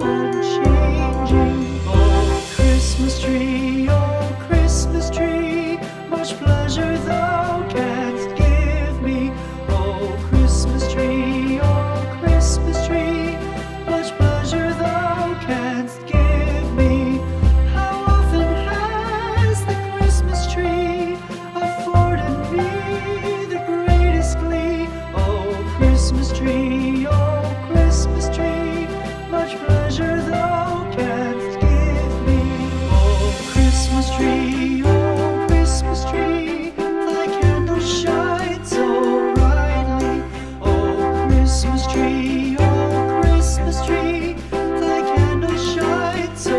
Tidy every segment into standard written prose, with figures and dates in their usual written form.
unchanging. Oh, Christmas tree, much pleasure thou canst give me. Oh, Christmas tree, much pleasure thou canst give me. How often has the Christmas tree afforded me the greatest glee? Oh, Christmas tree, much pleasure thou canst give me. Oh, Christmas tree, thy candles shine so brightly. Oh, Christmas tree, thy candles shine so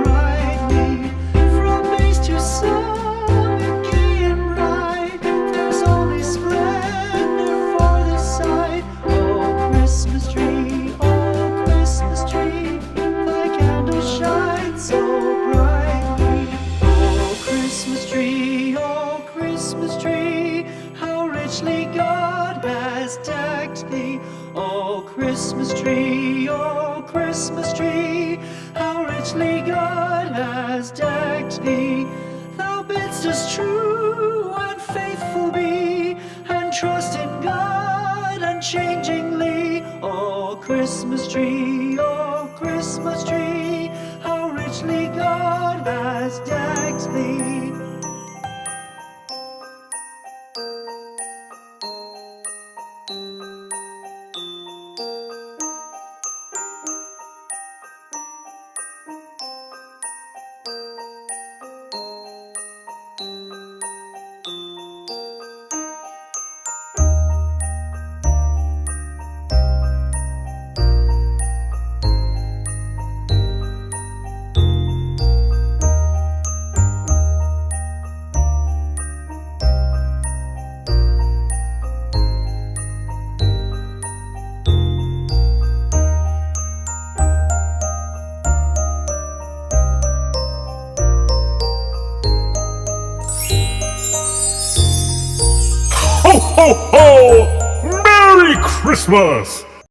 brightly. From base to summit, gay and bright, there's only splendor for the sight. Oh, Christmas tree, thy candles shine so brightly. Oh, Christmas tree, how richly God has decked thee. Oh, Christmas tree, how richly God has decked thee. Thou bidst us true and faithful be, and trust in God unchangingly. Oh, Christmas tree, how richly God has decked thee. Ho, ho, ho! Merry Christmas!